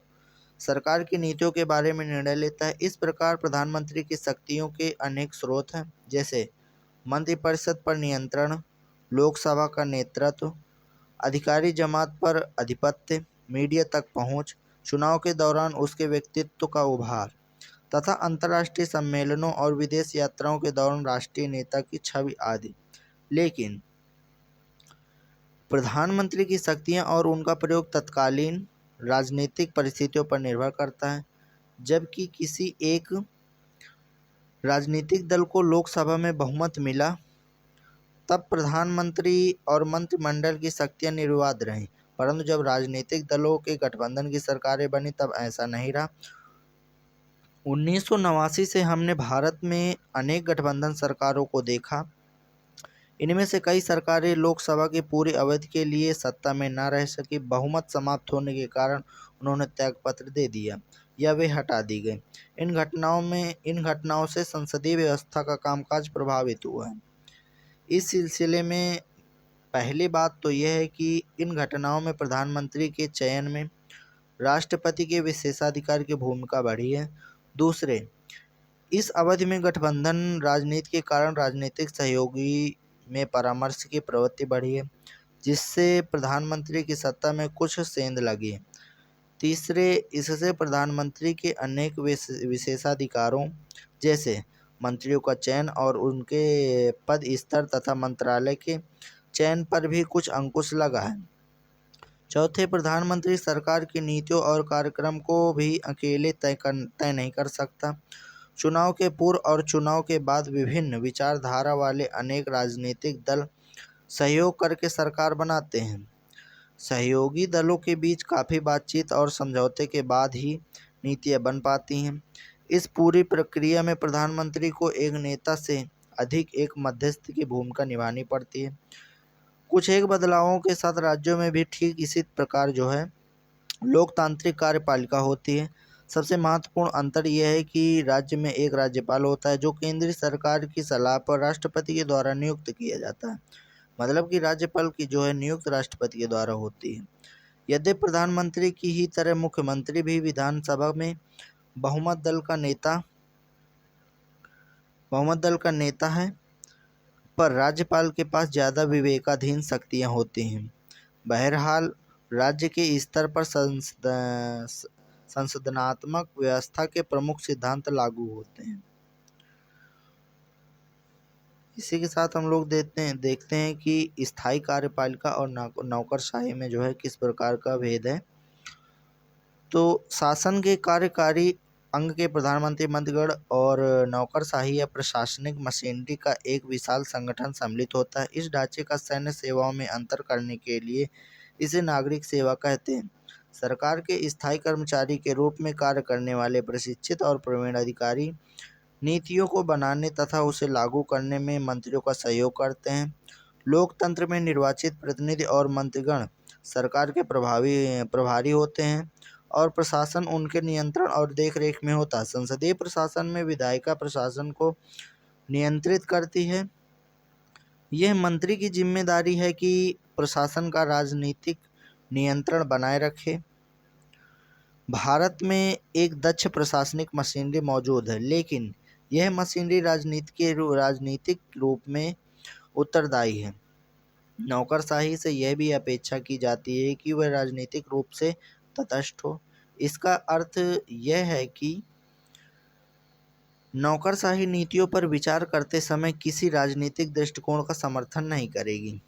सरकार की नीतियों के बारे में निर्णय लेता है। इस प्रकार प्रधानमंत्री की शक्तियों के अनेक स्रोत हैं, जैसे मंत्रिपरिषद पर नियंत्रण, लोकसभा का नेतृत्व, अधिकारी जमात पर आधिपत्य, मीडिया तक पहुंच, चुनाव के दौरान उसके व्यक्तित्व का उभार तथा अंतर्राष्ट्रीय सम्मेलनों और विदेश यात्राओं के दौरान राष्ट्रीय नेता की छवि आदि। लेकिन प्रधानमंत्री की शक्तियां और उनका प्रयोग तत्कालीन राजनीतिक परिस्थितियों पर निर्भर करता है। जबकि किसी एक राजनीतिक दल को लोकसभा में बहुमत मिला तब प्रधानमंत्री और मंत्रिमंडल की शक्तियां निर्विवाद रहीं, परंतु जब राजनीतिक दलों के गठबंधन की सरकारें बनी तब ऐसा नहीं रहा। 1989 से हमने भारत में अनेक गठबंधन सरकारों को देखा। इनमें से कई सरकारें लोकसभा की पूरी अवधि के लिए सत्ता में न रह सकी। बहुमत समाप्त होने के कारण उन्होंने त्यागपत्र दे दिया या वे हटा दी गई। इन घटनाओं से संसदीय व्यवस्था का कामकाज प्रभावित हुआ है। इस सिलसिले में पहली बात तो यह है कि इन घटनाओं में प्रधानमंत्री के चयन में राष्ट्रपति के विशेषाधिकार की भूमिका बढ़ी है। दूसरे, इस अवधि में गठबंधन राजनीति के कारण राजनीतिक सहयोगी में परामर्श की प्रवृत्ति बढ़ी है, जिससे प्रधानमंत्री की सत्ता में कुछ सेंध लगी है। तीसरे, इससे प्रधानमंत्री के अनेक विशेषाधिकारों जैसे मंत्रियों का चयन और उनके पद स्तर तथा मंत्रालय के चयन पर भी कुछ अंकुश लगा है। चौथे, प्रधानमंत्री सरकार की नीतियों और कार्यक्रम को भी अकेले तय नहीं कर सकता। चुनाव के पूर्व और चुनाव के बाद विभिन्न विचारधारा वाले अनेक राजनीतिक दल सहयोग करके सरकार बनाते हैं। सहयोगी दलों के बीच काफ़ी बातचीत और समझौते के बाद ही नीतियाँ बन पाती हैं। इस पूरी प्रक्रिया में प्रधानमंत्री को एक नेता से अधिक एक मध्यस्थ की भूमिका निभानी पड़ती है। कुछ एक बदलावों के साथ राज्यों में भी ठीक इसी प्रकार जो है लोकतांत्रिक कार्यपालिका होती है। सबसे महत्वपूर्ण अंतर यह है कि राज्य में एक राज्यपाल होता है जो केंद्रीय सरकार की सलाह पर राष्ट्रपति के द्वारा नियुक्त किया जाता है। मतलब कि राज्यपाल की जो है नियुक्त राष्ट्रपति के द्वारा होती है। यद्यपि प्रधानमंत्री की ही तरह मुख्यमंत्री भी विधानसभा में बहुमत दल का नेता बहुमत दल का नेता है, पर राज्यपाल के पास ज़्यादा विवेकाधीन शक्तियाँ होती हैं। बहरहाल, राज्य के स्तर पर संसदनात्मक व्यवस्था के प्रमुख सिद्धांत लागू होते हैं। इसी के साथ हम लोग देखते हैं कि स्थायी कार्यपालिका और नौकरशाही में जो है किस प्रकार का भेद है। तो शासन के कार्यकारी अंग के प्रधानमंत्री, मंत्रीगण और नौकरशाही या प्रशासनिक मशीनरी का एक विशाल संगठन सम्मिलित होता है। इस ढांचे का सैन्य सेवाओं में अंतर करने के लिए इसे नागरिक सेवा कहते हैं। सरकार के स्थायी कर्मचारी के रूप में कार्य करने वाले प्रशिक्षित और प्रवीण अधिकारी नीतियों को बनाने तथा उसे लागू करने में मंत्रियों का सहयोग करते हैं। लोकतंत्र में निर्वाचित प्रतिनिधि और मंत्रीगण सरकार के प्रभारी होते हैं और प्रशासन उनके नियंत्रण और देखरेख में होता है। संसदीय प्रशासन में विधायिका प्रशासन को नियंत्रित करती है। यह मंत्री की जिम्मेदारी है कि प्रशासन का राजनीतिक नियंत्रण बनाए रखे। भारत में एक दक्ष प्रशासनिक मशीनरी मौजूद है, लेकिन यह मशीनरी राजनीतिक रूप में उत्तरदायी है। नौकरशाही से यह भी अपेक्षा की जाती है कि वह राजनीतिक रूप से तटस्थ हो। इसका अर्थ यह है कि नौकरशाही नीतियों पर विचार करते समय किसी राजनीतिक दृष्टिकोण का समर्थन नहीं करेगी।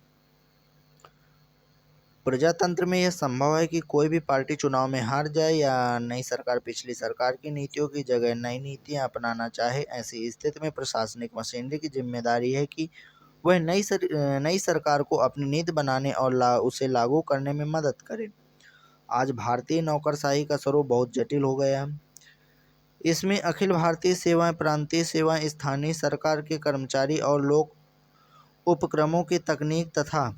प्रजातंत्र में यह संभव है कि कोई भी पार्टी चुनाव में हार जाए या नई सरकार पिछली सरकार की नीतियों की जगह नई नीतियां अपनाना चाहे। ऐसी स्थिति में प्रशासनिक मशीनरी की जिम्मेदारी है कि वह नई सरकार को अपनी नीति बनाने और उसे लागू करने में मदद करे। आज भारतीय नौकरशाही का स्वरूप बहुत जटिल हो गया है। इसमें अखिल भारतीय सेवाएं, प्रांतीय सेवाएं, स्थानीय सरकार के कर्मचारी और लोक उपक्रमों की तकनीक तथा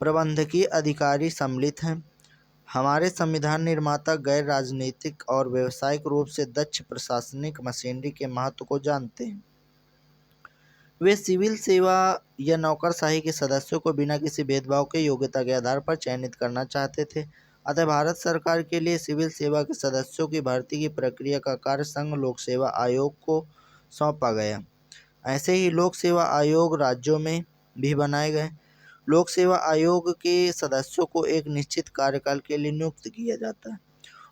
प्रबंधकीय अधिकारी सम्मिलित हैं। हमारे संविधान निर्माता गैर राजनीतिक और व्यावसायिक रूप से दक्ष प्रशासनिक मशीनरी के महत्व को जानते हैं। वे सिविल सेवा या नौकरशाही के सदस्यों को बिना किसी भेदभाव के योग्यता के आधार पर चयनित करना चाहते थे। अतः भारत सरकार के लिए सिविल सेवा के सदस्यों की भर्ती की प्रक्रिया का कार्य संघ लोक सेवा आयोग को सौंपा गया। ऐसे ही लोक सेवा आयोग राज्यों में भी बनाए गए। लोक सेवा आयोग के सदस्यों को एक निश्चित कार्यकाल के लिए नियुक्त किया जाता है।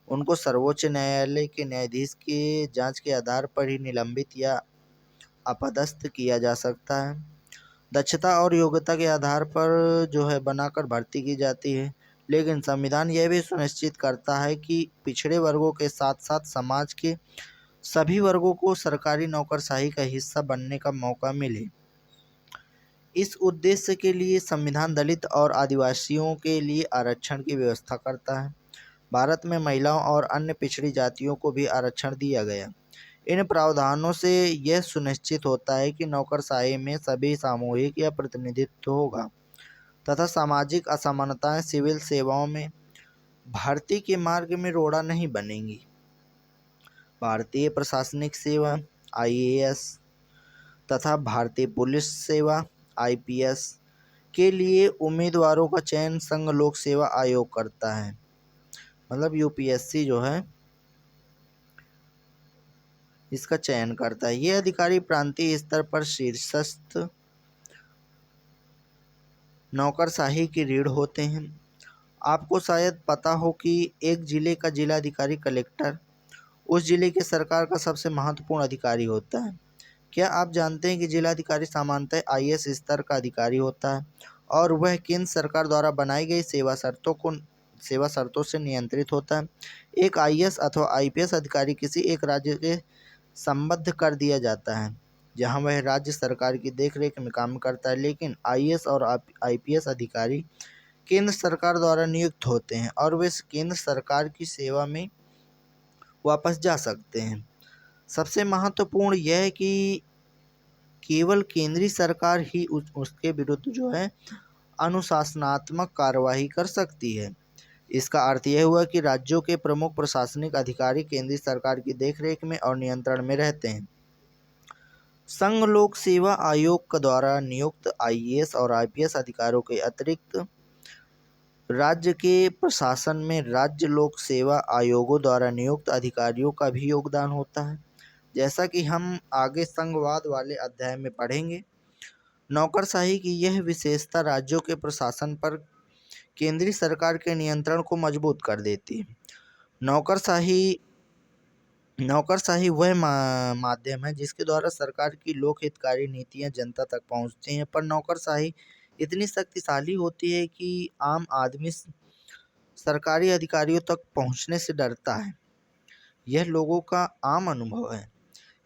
उनको सर्वोच्च न्यायालय के न्यायाधीश के जांच के आधार पर ही निलंबित या अपदस्थ किया जा सकता है। दक्षता और योग्यता के आधार पर जो है बनाकर भर्ती की जाती है। लेकिन संविधान यह भी सुनिश्चित करता है कि पिछड़े वर्गों के साथ साथ समाज के सभी वर्गों को सरकारी नौकरशाही का हिस्सा बनने का मौका मिले। इस उद्देश्य के लिए संविधान दलित और आदिवासियों के लिए आरक्षण की व्यवस्था करता है। भारत में महिलाओं और अन्य पिछड़ी जातियों को भी आरक्षण दिया गया। इन प्रावधानों से यह सुनिश्चित होता है कि नौकरशाही में सभी सामूहिक या प्रतिनिधित्व होगा तथा सामाजिक असमानताएं सिविल सेवाओं में भर्ती के मार्ग में रोड़ा नहीं बनेंगी। भारतीय प्रशासनिक सेवा IAS तथा भारतीय पुलिस सेवा IPS के लिए उम्मीदवारों का चयन संघ लोक सेवा आयोग करता है। मतलब UPSC जो है इसका चयन करता है। ये अधिकारी प्रांतीय स्तर पर शीर्षस्थ नौकरशाही की रीढ़ होते हैं। आपको शायद पता हो कि एक जिले का जिलाधिकारी कलेक्टर उस जिले के सरकार का सबसे महत्वपूर्ण अधिकारी होता है। क्या आप जानते हैं कि जिलाधिकारी सामान्यतः IAS स्तर का अधिकारी होता है और वह केंद्र सरकार द्वारा बनाई गई सेवा शर्तों से नियंत्रित होता है। एक IAS अथवा IPS अधिकारी किसी एक राज्य के संबद्ध कर दिया जाता है जहां वह राज्य सरकार की देखरेख में काम करता है। लेकिन IAS और IPS अधिकारी केंद्र सरकार द्वारा नियुक्त होते हैं और वे केंद्र सरकार की सेवा में वापस जा सकते हैं। सबसे महत्वपूर्ण यह है कि केवल केंद्रीय सरकार ही उसके विरुद्ध जो है अनुशासनात्मक कार्यवाही कर सकती है। इसका अर्थ यह हुआ कि राज्यों के प्रमुख प्रशासनिक अधिकारी केंद्रीय सरकार की देखरेख में और नियंत्रण में रहते हैं। संघ लोक सेवा आयोग द्वारा नियुक्त IAS और IPS अधिकारियों के अतिरिक्त राज्य के प्रशासन में राज्य लोक सेवा आयोगों द्वारा नियुक्त अधिकारियों का भी योगदान होता है। जैसा कि हम आगे संघवाद वाले अध्याय में पढ़ेंगे। नौकरशाही की यह विशेषता राज्यों के प्रशासन पर केंद्रीय सरकार के नियंत्रण को मजबूत कर देती है। नौकरशाही नौकरशाही वह माध्यम है जिसके द्वारा सरकार की लोक हितकारी नीतियां जनता तक पहुंचती हैं, पर नौकरशाही इतनी शक्तिशाली होती है कि आम आदमी सरकारी अधिकारियों तक पहुंचने से डरता है। यह लोगों का आम अनुभव है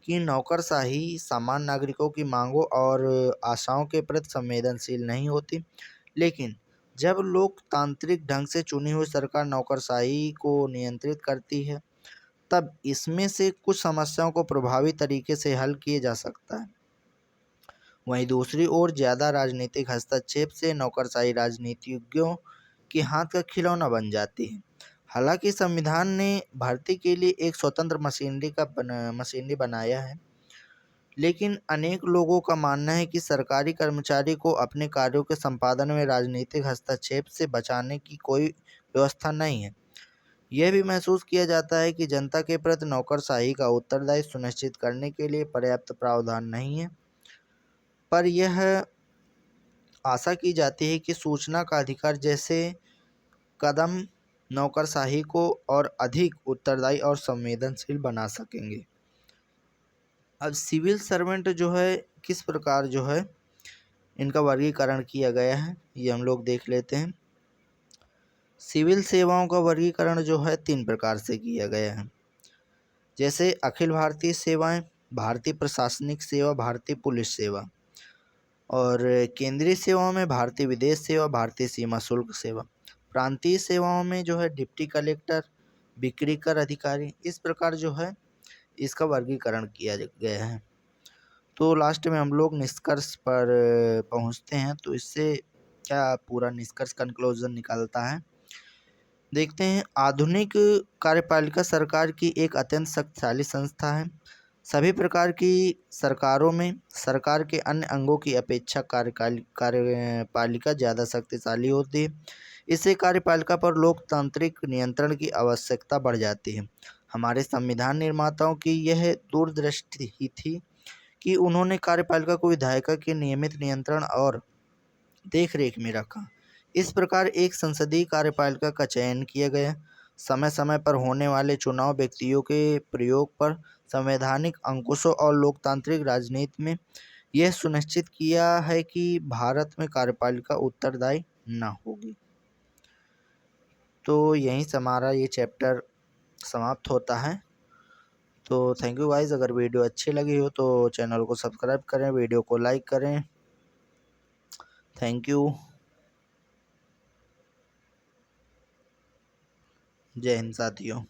कि नौकरशाही सामान्य नागरिकों की मांगों और आशाओं के प्रति संवेदनशील नहीं होती, लेकिन जब लोकतांत्रिक ढंग से चुनी हुई सरकार नौकरशाही को नियंत्रित करती है, तब इसमें से कुछ समस्याओं को प्रभावी तरीके से हल किया जा सकता है। वहीं दूसरी ओर ज़्यादा राजनीतिक हस्तक्षेप से नौकरशाही राजनीतिज्ञों के हाथ का खिलौना बन जाती है। हालांकि संविधान ने भर्ती के लिए एक स्वतंत्र मशीनरी बनाया है, लेकिन अनेक लोगों का मानना है कि सरकारी कर्मचारी को अपने कार्यों के संपादन में राजनीतिक हस्तक्षेप से बचाने की कोई व्यवस्था नहीं है। यह भी महसूस किया जाता है कि जनता के प्रति नौकरशाही का उत्तरदायित्व सुनिश्चित करने के लिए पर्याप्त प्रावधान नहीं है, पर यह आशा की जाती है कि सूचना का अधिकार जैसे कदम नौकरशाही को और अधिक उत्तरदायी और संवेदनशील बना सकेंगे। अब सिविल सर्वेंट जो है किस प्रकार जो है इनका वर्गीकरण किया गया है, ये हम लोग देख लेते हैं। सिविल सेवाओं का वर्गीकरण जो है 3 प्रकार से किया गया है, जैसे अखिल भारतीय सेवाएं, भारतीय प्रशासनिक सेवा, भारतीय पुलिस सेवा, और केंद्रीय सेवाओं में भारतीय विदेश सेवा, भारतीय सीमा शुल्क सेवा। प्रांतीय सेवाओं में जो है डिप्टी कलेक्टर, बिक्री कर अधिकारी, इस प्रकार जो है इसका वर्गीकरण किया गया है। तो लास्ट में हम लोग निष्कर्ष पर पहुंचते हैं। तो इससे क्या पूरा निष्कर्ष कंक्लूजन निकलता है, देखते हैं। आधुनिक कार्यपालिका सरकार की एक अत्यंत शक्तिशाली संस्था है। सभी प्रकार की सरकारों में सरकार के अन्य अंगों की अपेक्षा कार्यपालिका ज़्यादा शक्तिशाली होती है। इससे कार्यपालिका पर लोकतांत्रिक नियंत्रण की आवश्यकता बढ़ जाती है। हमारे संविधान निर्माताओं की यह दूरदृष्टि ही थी कि उन्होंने कार्यपालिका को विधायिका के नियमित नियंत्रण और देखरेख में रखा। इस प्रकार एक संसदीय कार्यपालिका का चयन किया गया। समय समय पर होने वाले चुनाव व्यक्तियों के प्रयोग पर संवैधानिक अंकुशों और लोकतांत्रिक राजनीति में यह सुनिश्चित किया है कि भारत में कार्यपालिका उत्तरदायी न होगी। तो यहीं से हमारा ये चैप्टर समाप्त होता है। तो थैंक यू गाइस। अगर वीडियो अच्छी लगी हो तो चैनल को सब्सक्राइब करें, वीडियो को लाइक करें। Thank you. जय हिंद साथियों।